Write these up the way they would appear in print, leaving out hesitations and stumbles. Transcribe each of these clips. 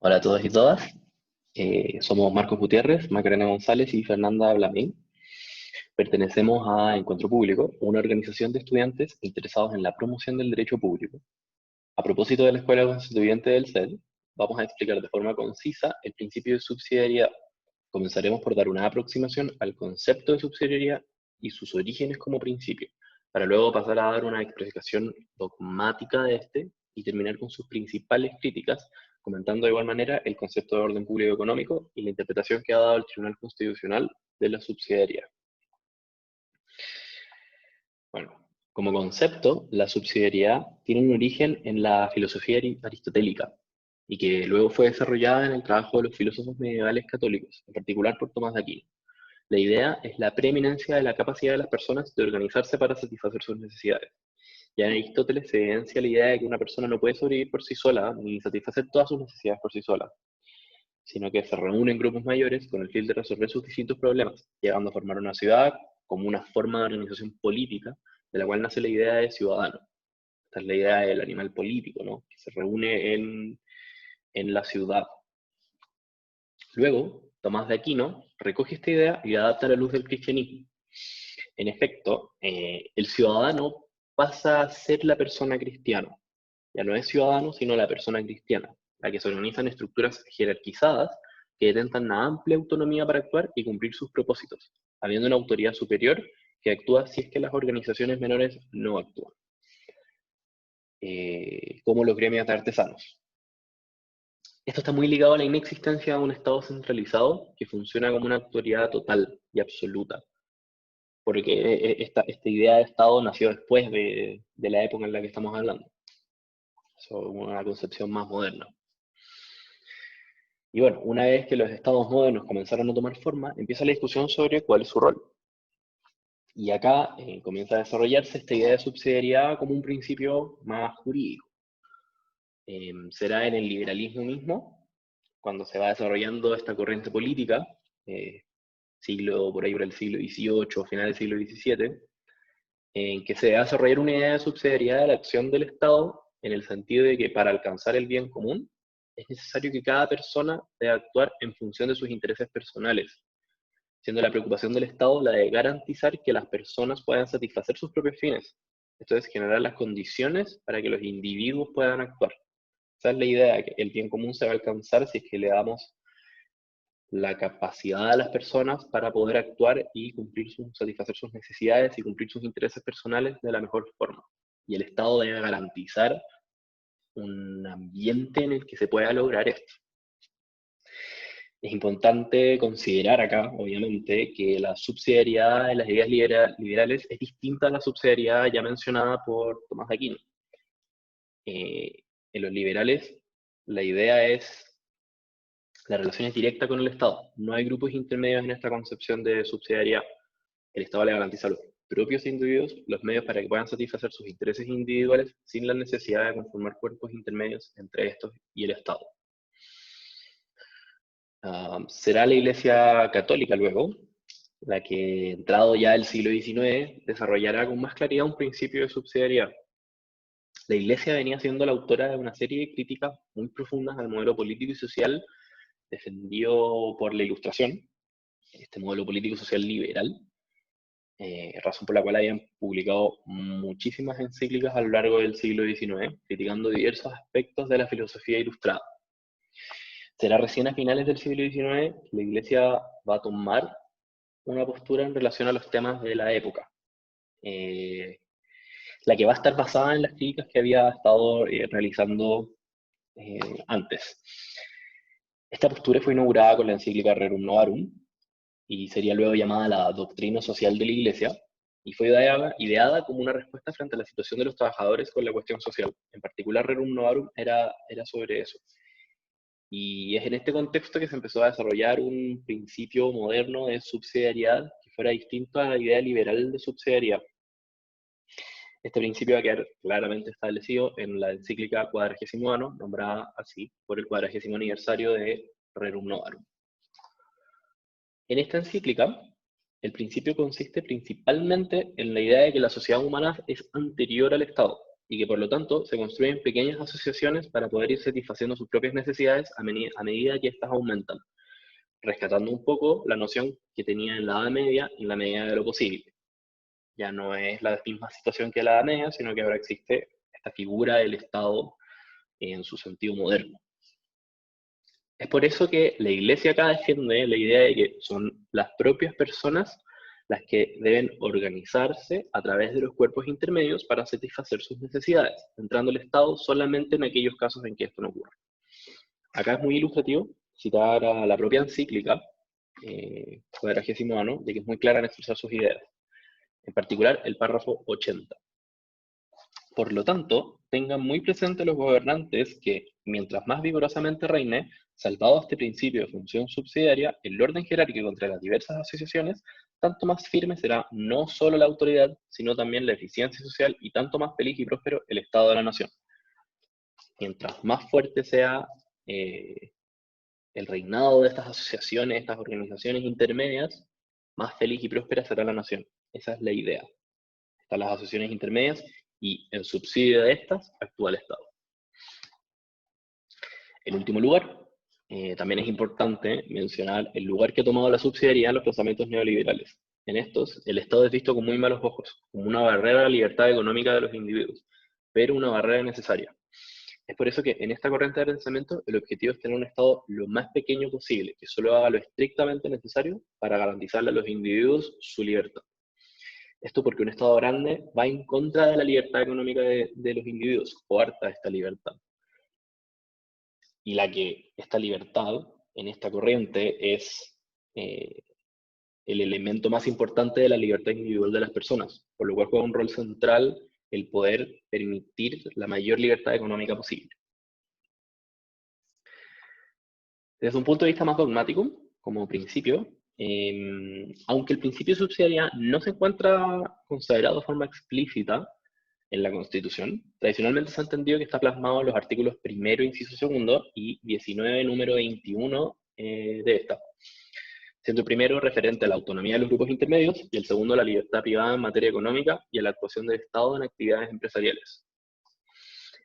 Hola a todos y todas. Somos Marcos Gutiérrez, Macarena González y Fernanda Blamín. Pertenecemos a Encuentro Público, una organización de estudiantes interesados en la promoción del derecho público. A propósito de la Escuela Constituyente del CED, vamos a explicar de forma concisa el principio de subsidiariedad. Comenzaremos por dar una aproximación al concepto de subsidiariedad y sus orígenes como principio, para luego pasar a dar una explicación dogmática de este y terminar con sus principales críticas, comentando de igual manera el concepto de orden público económico y la interpretación que ha dado el Tribunal Constitucional de la subsidiariedad. Bueno, como concepto, la subsidiariedad tiene un origen en la filosofía aristotélica y que luego fue desarrollada en el trabajo de los filósofos medievales católicos, en particular por Tomás de Aquino. La idea es la preeminencia de la capacidad de las personas de organizarse para satisfacer sus necesidades. Ya en Aristóteles se evidencia la idea de que una persona no puede sobrevivir por sí sola ni satisfacer todas sus necesidades por sí sola, sino que se reúne en grupos mayores con el fin de resolver sus distintos problemas, llegando a formar una ciudad como una forma de organización política, de la cual nace la idea de ciudadano. Esta es la idea del animal político, ¿no? Que se reúne en la ciudad. Luego, Tomás de Aquino recoge esta idea y la adapta a la luz del cristianismo. En efecto, el ciudadano pasa a ser la persona cristiana. Ya no es ciudadano, sino la persona cristiana, la que se organiza en estructuras jerarquizadas que detentan una amplia autonomía para actuar y cumplir sus propósitos, habiendo una autoridad superior que actúa si es que las organizaciones menores no actúan, como los gremios de artesanos. Esto está muy ligado a la inexistencia de un Estado centralizado que funciona como una autoridad total y absoluta, porque esta idea de Estado nació después de la época en la que estamos hablando. Eso es una concepción más moderna. Y bueno, una vez que los estados modernos comenzaron a tomar forma, empieza la discusión sobre cuál es su rol. Y acá comienza a desarrollarse esta idea de subsidiariedad como un principio más jurídico. Será en el liberalismo mismo, cuando se va desarrollando esta corriente política, por ahí por el siglo XVIII, final del siglo XVII, en que se va a desarrollar una idea de subsidiariedad de la acción del Estado en el sentido de que para alcanzar el bien común es necesario que cada persona deba actuar en función de sus intereses personales, siendo la preocupación del Estado la de garantizar que las personas puedan satisfacer sus propios fines. Esto es generar las condiciones para que los individuos puedan actuar. Esa es la idea, que el bien común se va a alcanzar si es que le damos la capacidad a las personas para poder actuar y satisfacer sus necesidades y cumplir sus intereses personales de la mejor forma. Y el Estado debe garantizar un ambiente en el que se pueda lograr esto. Es importante considerar acá, obviamente, que la subsidiariedad de las ideas liberales es distinta a la subsidiariedad ya mencionada por Tomás de Aquino. En los liberales, la idea es la relación es directa con el Estado. No hay grupos intermedios en esta concepción de subsidiariedad. El Estado le garantiza a los propios individuos los medios para que puedan satisfacer sus intereses individuales sin la necesidad de conformar cuerpos intermedios entre estos y el Estado. Será la Iglesia Católica luego la que, entrado ya el siglo XIX, desarrollará con más claridad un principio de subsidiariedad. La Iglesia venía siendo la autora de una serie de críticas muy profundas al modelo político y social defendido por la Ilustración, este modelo político y social liberal, razón por la cual habían publicado muchísimas encíclicas a lo largo del siglo XIX, criticando diversos aspectos de la filosofía ilustrada. Será recién a finales del siglo XIX que la Iglesia va a tomar una postura en relación a los temas de la época, la que va a estar basada en las críticas que había estado realizando antes. Esta postura fue inaugurada con la encíclica Rerum Novarum y sería luego llamada la doctrina social de la Iglesia, y fue ideada como una respuesta frente a la situación de los trabajadores con la cuestión social. En particular, Rerum Novarum era sobre eso. Y es en este contexto que se empezó a desarrollar un principio moderno de subsidiariedad que fuera distinto a la idea liberal de subsidiariedad. Este principio va a quedar claramente establecido en la encíclica Quadragésimo Anno, nombrada así por el 40º aniversario de Rerum Novarum. En esta encíclica, el principio consiste principalmente en la idea de que la sociedad humana es anterior al Estado, y que por lo tanto se construyen pequeñas asociaciones para poder ir satisfaciendo sus propias necesidades a medida que éstas aumentan, rescatando un poco la noción que tenía en la Edad Media en la medida de lo posible. Ya no es la misma situación que la Edad Media, sino que ahora existe esta figura del Estado en su sentido moderno. Es por eso que la Iglesia acá defiende la idea de que son las propias personas las que deben organizarse a través de los cuerpos intermedios para satisfacer sus necesidades, entrando el Estado solamente en aquellos casos en que esto no ocurre. Acá es muy ilustrativo citar a la propia encíclica, Quadragésimo Anno, de que es muy clara en expresar sus ideas. En particular, el párrafo 80. Por lo tanto, tengan muy presente los gobernantes que, mientras más vigorosamente reine, salvado este principio de función subsidiaria, el orden jerárquico entre las diversas asociaciones, tanto más firme será no solo la autoridad, sino también la eficiencia social y tanto más feliz y próspero el Estado de la nación. Mientras más fuerte sea el reinado de estas asociaciones, estas organizaciones intermedias, más feliz y próspera será la nación. Esa es la idea. Están las asociaciones intermedias y en subsidio de estas actúa el Estado. En último lugar, también es importante mencionar el lugar que ha tomado la subsidiariedad en los pensamientos neoliberales. En estos, el Estado es visto con muy malos ojos, como una barrera a la libertad económica de los individuos, pero una barrera necesaria. Es por eso que en esta corriente de pensamiento el objetivo es tener un Estado lo más pequeño posible, que solo haga lo estrictamente necesario para garantizarle a los individuos su libertad. Esto porque un Estado grande va en contra de la libertad económica de los individuos, coarta esta libertad. Y esta libertad en esta corriente es el elemento más importante de la libertad individual de las personas, por lo cual juega un rol central el poder permitir la mayor libertad económica posible. Desde un punto de vista más dogmático, como principio, aunque el principio de subsidiariedad no se encuentra consagrado de forma explícita en la Constitución, tradicionalmente se ha entendido que está plasmado en los artículos 1, inciso 2 y 19, número 21 de esta, siendo el primero referente a la autonomía de los grupos intermedios y el segundo a la libertad privada en materia económica y a la actuación del Estado en actividades empresariales.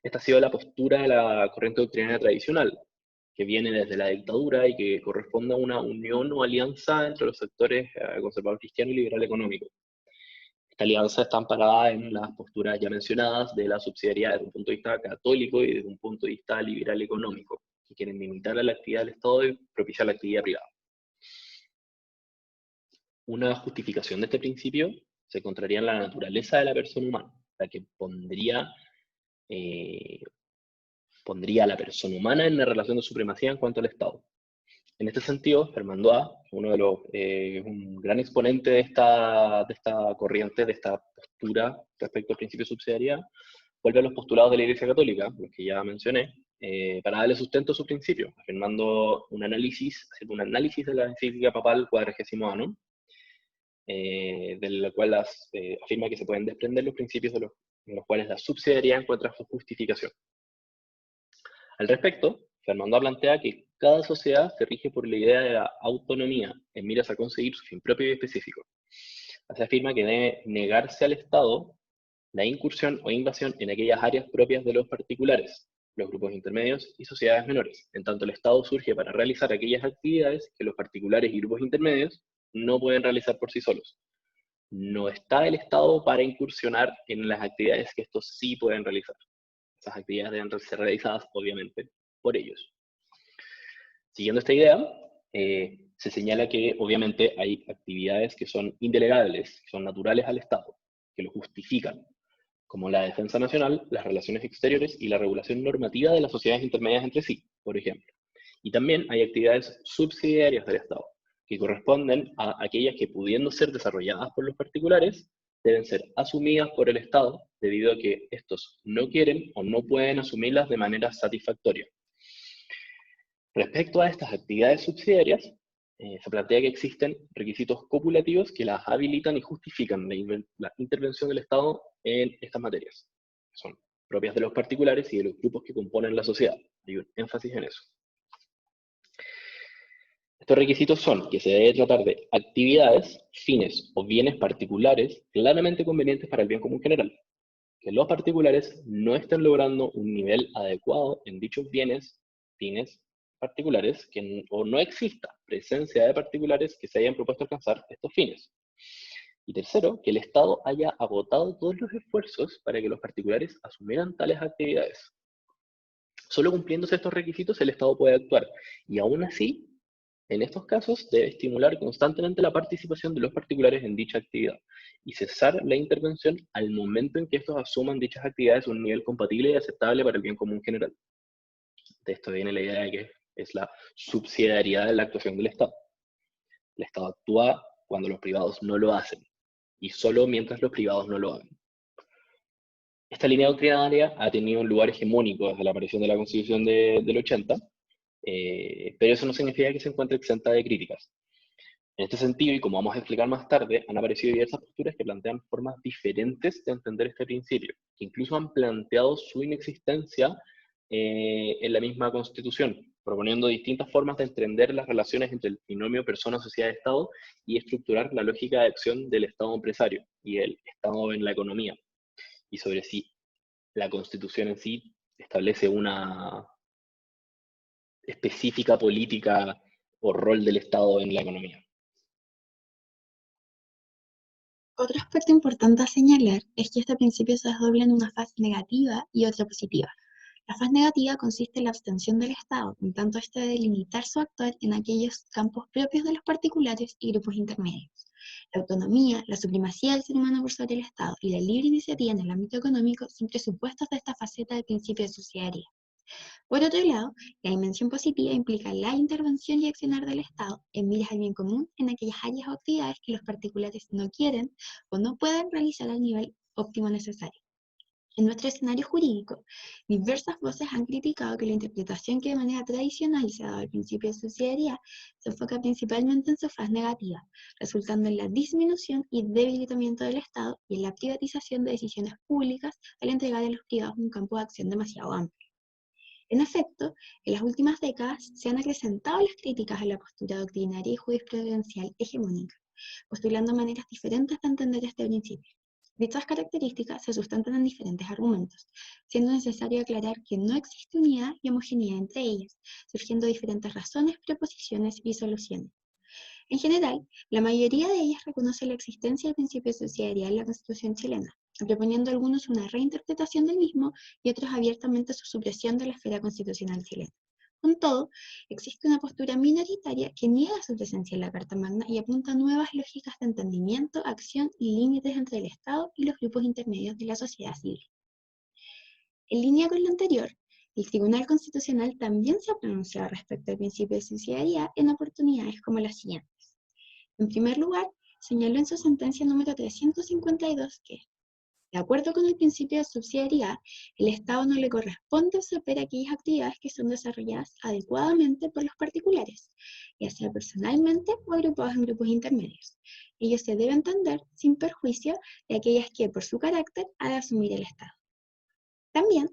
Esta ha sido la postura de la corriente doctrinaria tradicional, que viene desde la dictadura y que corresponde a una unión o alianza entre los sectores conservador cristiano y liberal económico. Esta alianza está amparada en las posturas ya mencionadas de la subsidiariedad desde un punto de vista católico y desde un punto de vista liberal económico, que quieren limitar la actividad del Estado y propiciar la actividad privada. Una justificación de este principio se encontraría en la naturaleza de la persona humana, la que pondría a la persona humana en la relación de supremacía en cuanto al Estado. En este sentido, Fernando A., un gran exponente de esta corriente, de esta postura respecto al principio de subsidiariedad, vuelve a los postulados de la Iglesia Católica, los que ya mencioné, para darle sustento a su principio, afirmando haciendo un análisis de la encíclica papal Quadragésimo Anno, de la cual afirma que se pueden desprender los principios en los cuales la subsidiariedad encuentra su justificación. Al respecto, Fernando plantea que cada sociedad se rige por la idea de la autonomía en miras a conseguir su fin propio y específico. Se afirma que debe negarse al Estado la incursión o invasión en aquellas áreas propias de los particulares, los grupos intermedios y sociedades menores. En tanto, el Estado surge para realizar aquellas actividades que los particulares y grupos intermedios no pueden realizar por sí solos. No está el Estado para incursionar en las actividades que estos sí pueden realizar. Esas actividades deben ser realizadas, obviamente, por ellos. Siguiendo esta idea, se señala que, obviamente, hay actividades que son indelegables, que son naturales al Estado, que lo justifican, como la defensa nacional, las relaciones exteriores y la regulación normativa de las sociedades intermedias entre sí, por ejemplo. Y también hay actividades subsidiarias del Estado, que corresponden a aquellas que, pudiendo ser desarrolladas por los particulares, deben ser asumidas por el Estado debido a que estos no quieren o no pueden asumirlas de manera satisfactoria. Respecto a estas actividades subsidiarias, se plantea que existen requisitos copulativos que las habilitan y justifican la intervención del Estado en estas materias. Son propias de los particulares y de los grupos que componen la sociedad. Hay un énfasis en eso. Estos requisitos son que se debe tratar de actividades, fines o bienes particulares claramente convenientes para el bien común general. que los particulares no estén logrando un nivel adecuado en dichos fines particulares, o no exista presencia de particulares que se hayan propuesto alcanzar estos fines. Y tercero, que el Estado haya agotado todos los esfuerzos para que los particulares asumieran tales actividades. Solo cumpliéndose estos requisitos el Estado puede actuar, y aún así, en estos casos, debe estimular constantemente la participación de los particulares en dicha actividad y cesar la intervención al momento en que estos asuman dichas actividades a un nivel compatible y aceptable para el bien común general. De esto viene la idea de que es la subsidiariedad de la actuación del Estado. El Estado actúa cuando los privados no lo hacen y solo mientras los privados no lo hagan. Esta línea doctrinaria ha tenido un lugar hegemónico desde la aparición de la Constitución del 80, pero eso no significa que se encuentre exenta de críticas. En este sentido, y como vamos a explicar más tarde, han aparecido diversas posturas que plantean formas diferentes de entender este principio, que incluso han planteado su inexistencia en la misma Constitución, proponiendo distintas formas de entender las relaciones entre el binomio persona-sociedad-Estado y estructurar la lógica de acción del Estado empresario y el Estado en la economía, y sobre si la Constitución en sí establece una específica política o rol del Estado en la economía. Otro aspecto importante a señalar es que este principio se desdobla en una fase negativa y otra positiva. La fase negativa consiste en la abstención del Estado, en tanto este debe limitar su actuar en aquellos campos propios de los particulares y grupos intermedios. La autonomía, la supremacía del ser humano por sobre el Estado y la libre iniciativa en el ámbito económico son presupuestos de esta faceta del principio de subsidiariedad. Por otro lado, la dimensión positiva implica la intervención y accionar del Estado en miras al bien común en aquellas áreas o actividades que los particulares no quieren o no pueden realizar al nivel óptimo necesario. En nuestro escenario jurídico, diversas voces han criticado que la interpretación que de manera tradicional se ha dado al principio de subsidiariedad se enfoca principalmente en su fase negativa, resultando en la disminución y debilitamiento del Estado y en la privatización de decisiones públicas al entregar a los privados un campo de acción demasiado amplio. En efecto, en las últimas décadas se han acrecentado las críticas a la postura doctrinaria y jurisprudencial hegemónica, postulando maneras diferentes de entender este principio. Dichas características se sustentan en diferentes argumentos, siendo necesario aclarar que no existe unidad y homogeneidad entre ellas, surgiendo diferentes razones, proposiciones y soluciones. En general, la mayoría de ellas reconoce la existencia del principio de subsidiariedad en la Constitución chilena, proponiendo algunos una reinterpretación del mismo y otros abiertamente su supresión de la esfera constitucional chilena. Con todo, existe una postura minoritaria que niega su presencia en la Carta Magna y apunta a nuevas lógicas de entendimiento, acción y límites entre el Estado y los grupos intermedios de la sociedad civil. En línea con lo anterior, el Tribunal Constitucional también se ha pronunciado respecto al principio de subsidiariedad en oportunidades como las siguientes. En primer lugar, señaló en su sentencia número 352 que, de acuerdo con el principio de subsidiariedad, el Estado no le corresponde absorber aquellas actividades que son desarrolladas adecuadamente por los particulares, ya sea personalmente o agrupados en grupos intermedios. Ello se debe entender sin perjuicio de aquellas que, por su carácter, ha de asumir el Estado. También,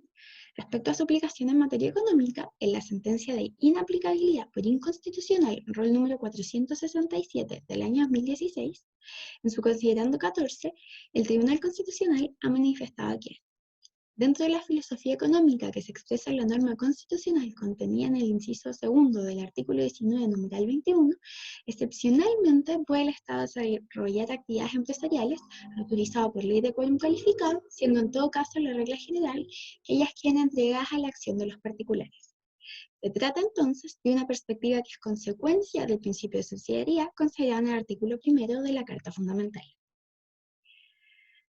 respecto a su aplicación en materia económica, en la sentencia de inaplicabilidad por inconstitucional, rol número 467 del año 2016, en su considerando 14, el Tribunal Constitucional ha manifestado que, dentro de la filosofía económica que se expresa en la norma constitucional contenida en el inciso segundo del artículo 19, numeral 21, excepcionalmente puede el Estado desarrollar actividades empresariales autorizadas por ley de quórum calificado, siendo en todo caso la regla general que ellas queden entregadas a la acción de los particulares. Se trata entonces de una perspectiva que es consecuencia del principio de subsidiariedad considerado en el artículo 1 de la Carta Fundamental.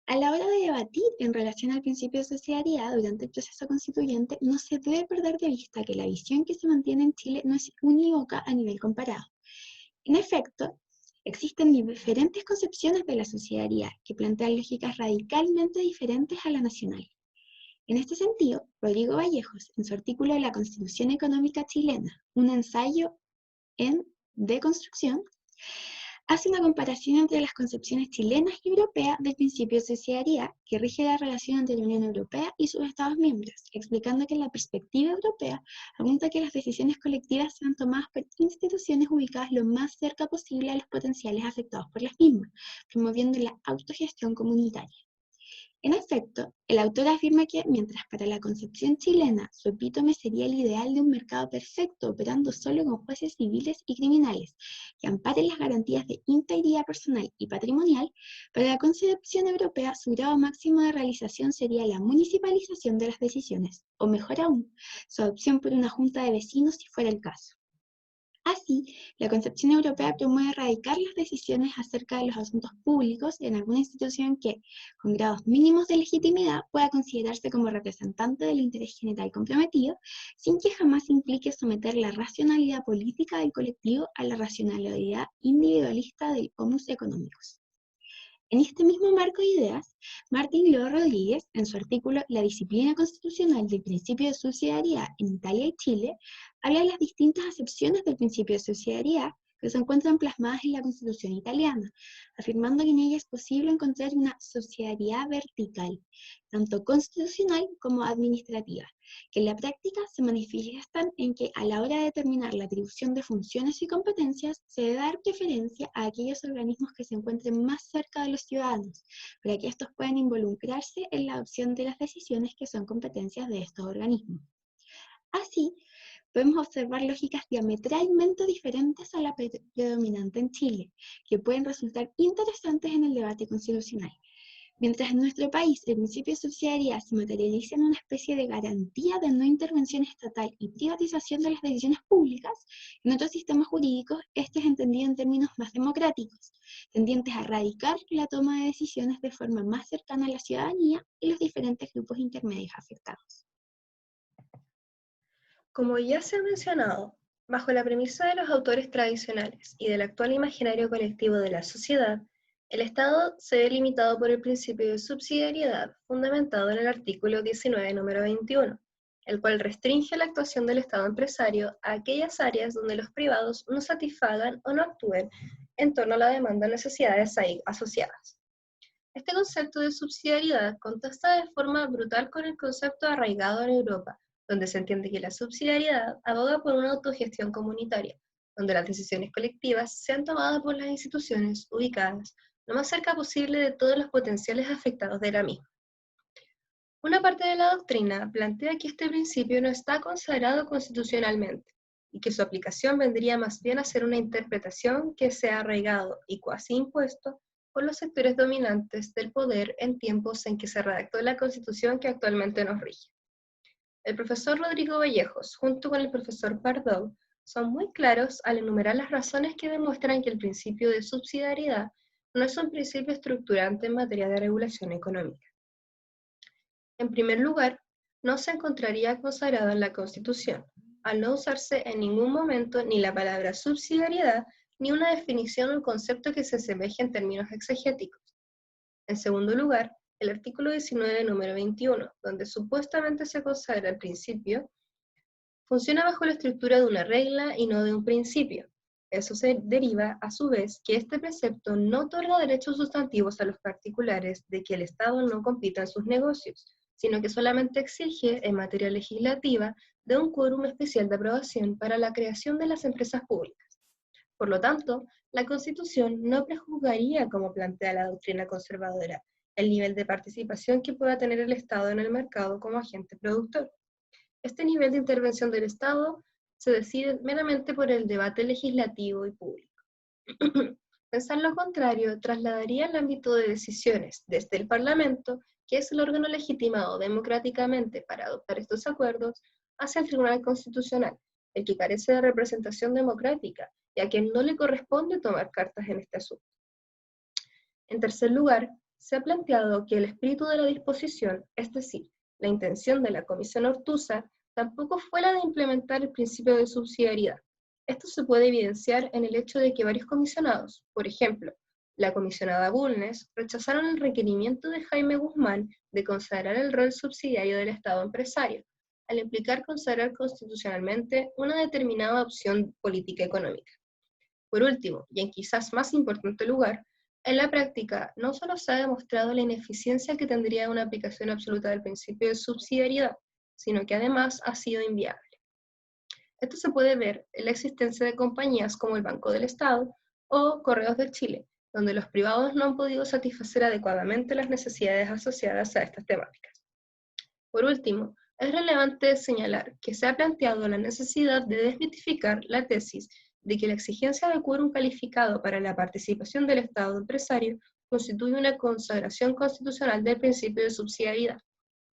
A la hora de debatir en relación al principio de subsidiariedad durante el proceso constituyente, no se debe perder de vista que la visión que se mantiene en Chile no es unívoca a nivel comparado. En efecto, existen diferentes concepciones de la subsidiariedad que plantean lógicas radicalmente diferentes a la nacional. En este sentido, Rodrigo Vallejos, en su artículo de la Constitución Económica Chilena, un ensayo en deconstrucción, hace una comparación entre las concepciones chilenas y europeas del principio de subsidiariedad que rige la relación entre la Unión Europea y sus Estados miembros, explicando que la perspectiva europea apunta a que las decisiones colectivas sean tomadas por instituciones ubicadas lo más cerca posible a los potenciales afectados por las mismas, promoviendo la autogestión comunitaria. En efecto, el autor afirma que, mientras para la concepción chilena su epítome sería el ideal de un mercado perfecto operando solo con jueces civiles y criminales, que amparen las garantías de integridad personal y patrimonial, para la concepción europea su grado máximo de realización sería la municipalización de las decisiones, o mejor aún, su adopción por una junta de vecinos si fuera el caso. Así, la concepción europea promueve erradicar las decisiones acerca de los asuntos públicos en alguna institución que, con grados mínimos de legitimidad, pueda considerarse como representante del interés general comprometido, sin que jamás implique someter la racionalidad política del colectivo a la racionalidad individualista del homus economicus. En este mismo marco de ideas, Martín Ló Rodríguez, en su artículo La disciplina constitucional del principio de subsidiariedad en Italia y Chile, habla de las distintas acepciones del principio de subsidiariedad que se encuentran plasmadas en la Constitución italiana, afirmando que en ella es posible encontrar una subsidiariedad vertical, tanto constitucional como administrativa, que en la práctica se manifiestan en que a la hora de determinar la atribución de funciones y competencias se debe dar preferencia a aquellos organismos que se encuentren más cerca de los ciudadanos, para que estos puedan involucrarse en la adopción de las decisiones que son competencias de estos organismos. Así, podemos observar lógicas diametralmente diferentes a la predominante en Chile, que pueden resultar interesantes en el debate constitucional. Mientras en nuestro país el principio de subsidiariedad se materializa en una especie de garantía de no intervención estatal y privatización de las decisiones públicas, en otros sistemas jurídicos este es entendido en términos más democráticos, tendientes a erradicar la toma de decisiones de forma más cercana a la ciudadanía y los diferentes grupos intermedios afectados. Como ya se ha mencionado, bajo la premisa de los autores tradicionales y del actual imaginario colectivo de la sociedad, el Estado se ve limitado por el principio de subsidiariedad fundamentado en el artículo 19, número 21, el cual restringe la actuación del Estado empresario a aquellas áreas donde los privados no satisfagan o no actúen en torno a la demanda o necesidades ahí asociadas. Este concepto de subsidiariedad contrasta de forma brutal con el concepto arraigado en Europa, donde se entiende que la subsidiariedad aboga por una autogestión comunitaria, donde las decisiones colectivas sean tomadas por las instituciones ubicadas lo más cerca posible de todos los potenciales afectados de la misma. Una parte de la doctrina plantea que este principio no está consagrado constitucionalmente, y que su aplicación vendría más bien a ser una interpretación que se ha arraigado y cuasi impuesto por los sectores dominantes del poder en tiempos en que se redactó la Constitución que actualmente nos rige. El profesor Rodrigo Vallejos, junto con el profesor Pardo, son muy claros al enumerar las razones que demuestran que el principio de subsidiariedad no es un principio estructurante en materia de regulación económica. En primer lugar, no se encontraría consagrado en la Constitución, al no usarse en ningún momento ni la palabra subsidiariedad ni una definición o concepto que se asemeje en términos exegéticos. En segundo lugar, el artículo 19, número 21, donde supuestamente se consagra el principio, funciona bajo la estructura de una regla y no de un principio. Eso se deriva, a su vez, que este precepto no otorga derechos sustantivos a los particulares de que el Estado no compita en sus negocios, sino que solamente exige, en materia legislativa, de un quórum especial de aprobación para la creación de las empresas públicas. Por lo tanto, la Constitución no prejuzgaría, como plantea la doctrina conservadora, el nivel de participación que pueda tener el Estado en el mercado como agente productor. Este nivel de intervención del Estado se decide meramente por el debate legislativo y público. Pensar lo contrario trasladaría el ámbito de decisiones desde el Parlamento, que es el órgano legitimado democráticamente para adoptar estos acuerdos, hacia el Tribunal Constitucional, el que carece de representación democrática y a quien no le corresponde tomar cartas en este asunto. En tercer lugar, se ha planteado que el espíritu de la disposición, es decir, la intención de la Comisión Ortúzar, tampoco fue la de implementar el principio de subsidiariedad. Esto se puede evidenciar en el hecho de que varios comisionados, por ejemplo, la comisionada Bulnes, rechazaron el requerimiento de Jaime Guzmán de consagrar el rol subsidiario del Estado empresario, al implicar consagrar constitucionalmente una determinada opción política económica. Por último, y en quizás más importante lugar, en la práctica no solo se ha demostrado la ineficiencia que tendría una aplicación absoluta del principio de subsidiariedad, sino que además ha sido inviable. Esto se puede ver en la existencia de compañías como el Banco del Estado o Correos de Chile, donde los privados no han podido satisfacer adecuadamente las necesidades asociadas a estas temáticas. Por último, es relevante señalar que se ha planteado la necesidad de desmitificar la tesis de que la exigencia de quórum calificado para la participación del Estado empresario constituye una consagración constitucional del principio de subsidiariedad.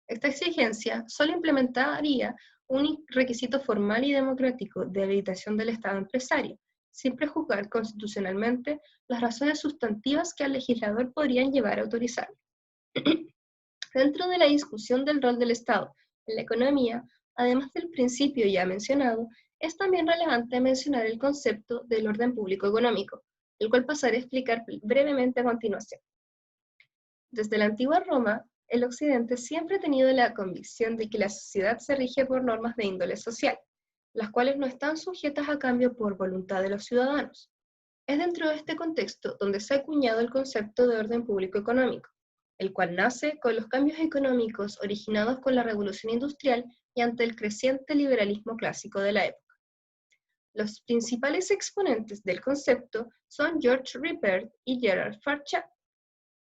Esta exigencia solo implementaría un requisito formal y democrático de habilitación del Estado empresario, sin prejuzgar constitucionalmente las razones sustantivas que al legislador podrían llevar a autorizarlo. Dentro de la discusión del rol del Estado en la economía, además del principio ya mencionado, es también relevante mencionar el concepto del orden público económico, el cual pasaré a explicar brevemente a continuación. Desde la antigua Roma, el Occidente siempre ha tenido la convicción de que la sociedad se rige por normas de índole social, las cuales no están sujetas a cambio por voluntad de los ciudadanos. Es dentro de este contexto donde se ha acuñado el concepto de orden público económico, el cual nace con los cambios económicos originados con la Revolución Industrial y ante el creciente liberalismo clásico de la época. Los principales exponentes del concepto son George Ripert y Gerard Farquhar,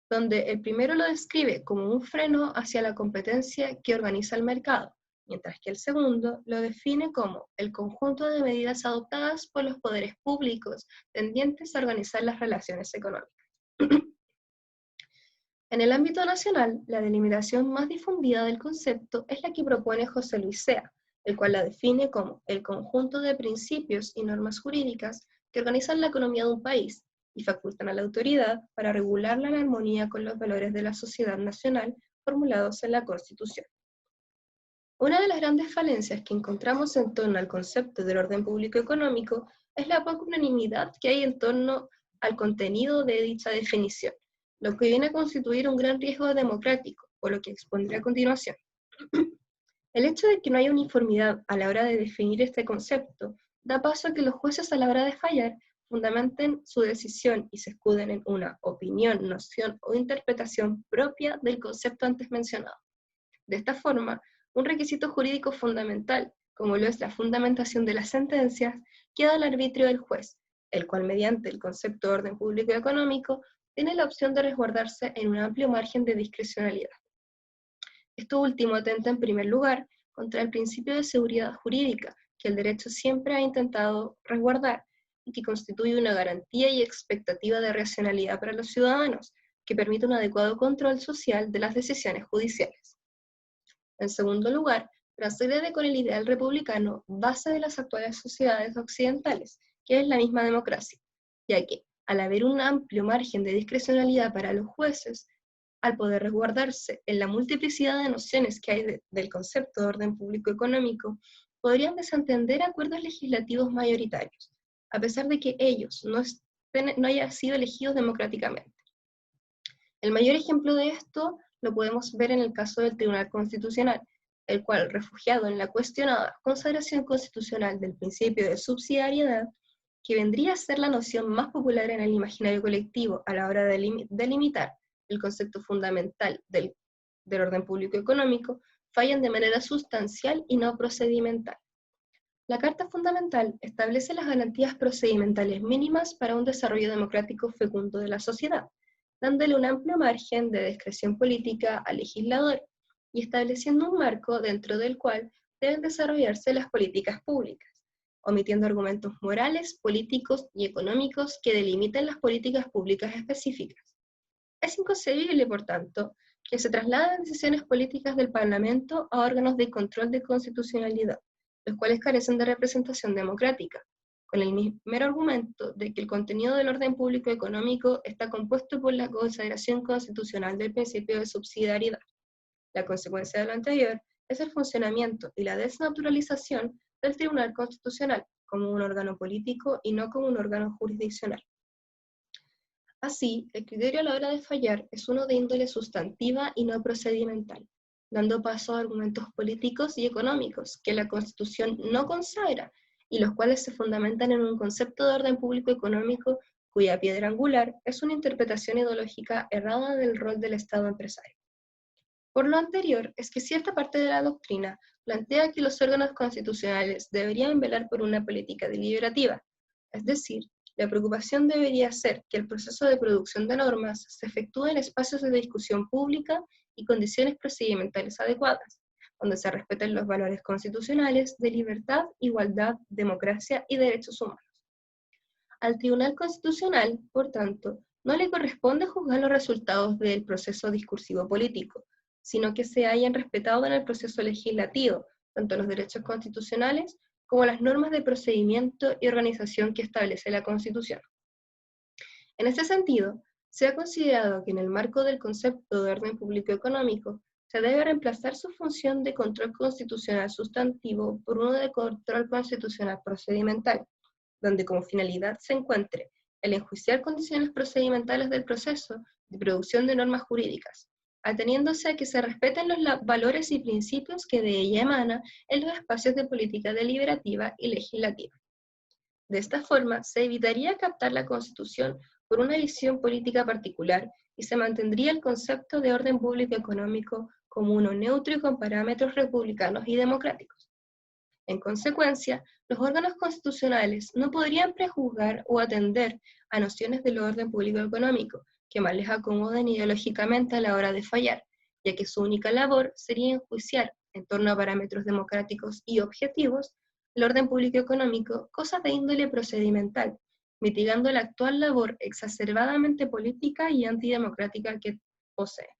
donde el primero lo describe como un freno hacia la competencia que organiza el mercado, mientras que el segundo lo define como el conjunto de medidas adoptadas por los poderes públicos tendientes a organizar las relaciones económicas. En el ámbito nacional, la delimitación más difundida del concepto es la que propone José Luis Sea, el cual la define como el conjunto de principios y normas jurídicas que organizan la economía de un país y facultan a la autoridad para regularla en armonía con los valores de la sociedad nacional formulados en la Constitución. Una de las grandes falencias que encontramos en torno al concepto del orden público económico es la poca unanimidad que hay en torno al contenido de dicha definición, lo que viene a constituir un gran riesgo democrático, por lo que expondré a continuación. El hecho de que no haya uniformidad a la hora de definir este concepto da paso a que los jueces a la hora de fallar fundamenten su decisión y se escuden en una opinión, noción o interpretación propia del concepto antes mencionado. De esta forma, un requisito jurídico fundamental, como lo es la fundamentación de las sentencias, queda al arbitrio del juez, el cual mediante el concepto de orden público y económico tiene la opción de resguardarse en un amplio margen de discrecionalidad. Esto último atenta en primer lugar contra el principio de seguridad jurídica que el derecho siempre ha intentado resguardar y que constituye una garantía y expectativa de racionalidad para los ciudadanos, que permite un adecuado control social de las decisiones judiciales. En segundo lugar, transgrede con el ideal republicano base de las actuales sociedades occidentales, que es la misma democracia, ya que, al haber un amplio margen de discrecionalidad para los jueces, al poder resguardarse en la multiplicidad de nociones que hay del concepto de orden público económico, podrían desentender acuerdos legislativos mayoritarios, a pesar de que ellos no hayan sido elegidos democráticamente. El mayor ejemplo de esto lo podemos ver en el caso del Tribunal Constitucional, el cual, refugiado en la cuestionada consagración constitucional del principio de subsidiariedad, que vendría a ser la noción más popular en el imaginario colectivo a la hora de delimitar el concepto fundamental del orden público económico, fallan de manera sustancial y no procedimental. La Carta Fundamental establece las garantías procedimentales mínimas para un desarrollo democrático fecundo de la sociedad, dándole un amplio margen de discreción política al legislador y estableciendo un marco dentro del cual deben desarrollarse las políticas públicas, omitiendo argumentos morales, políticos y económicos que delimiten las políticas públicas específicas. Es inconcebible, por tanto, que se trasladen decisiones políticas del Parlamento a órganos de control de constitucionalidad, los cuales carecen de representación democrática, con el mero argumento de que el contenido del orden público económico está compuesto por la consagración constitucional del principio de subsidiariedad. La consecuencia de lo anterior es el funcionamiento y la desnaturalización del Tribunal Constitucional como un órgano político y no como un órgano jurisdiccional. Así, el criterio a la hora de fallar es uno de índole sustantiva y no procedimental, dando paso a argumentos políticos y económicos que la Constitución no consagra y los cuales se fundamentan en un concepto de orden público económico cuya piedra angular es una interpretación ideológica errada del rol del Estado empresario. Por lo anterior, es que cierta parte de la doctrina plantea que los órganos constitucionales deberían velar por una política deliberativa, es decir, La preocupación debería ser que el proceso de producción de normas se efectúe en espacios de discusión pública y condiciones procedimentales adecuadas, donde se respeten los valores constitucionales de libertad, igualdad, democracia y derechos humanos. Al Tribunal Constitucional, por tanto, no le corresponde juzgar los resultados del proceso discursivo político, sino que se hayan respetado en el proceso legislativo, tanto los derechos constitucionales como las normas de procedimiento y organización que establece la Constitución. En este sentido, se ha considerado que en el marco del concepto de orden público económico, se debe reemplazar su función de control constitucional sustantivo por uno de control constitucional procedimental, donde como finalidad se encuentre el enjuiciar condiciones procedimentales del proceso de producción de normas jurídicas, ateniéndose a que se respeten los valores y principios que de ella emanan en los espacios de política deliberativa y legislativa. De esta forma, se evitaría captar la Constitución por una visión política particular y se mantendría el concepto de orden público económico como uno neutro y con parámetros republicanos y democráticos. En consecuencia, los órganos constitucionales no podrían prejuzgar o atender a nociones del orden público económico que más les acomoden ideológicamente a la hora de fallar, ya que su única labor sería enjuiciar, en torno a parámetros democráticos y objetivos, el orden público económico, cosas de índole procedimental, mitigando la actual labor exacerbadamente política y antidemocrática que posee.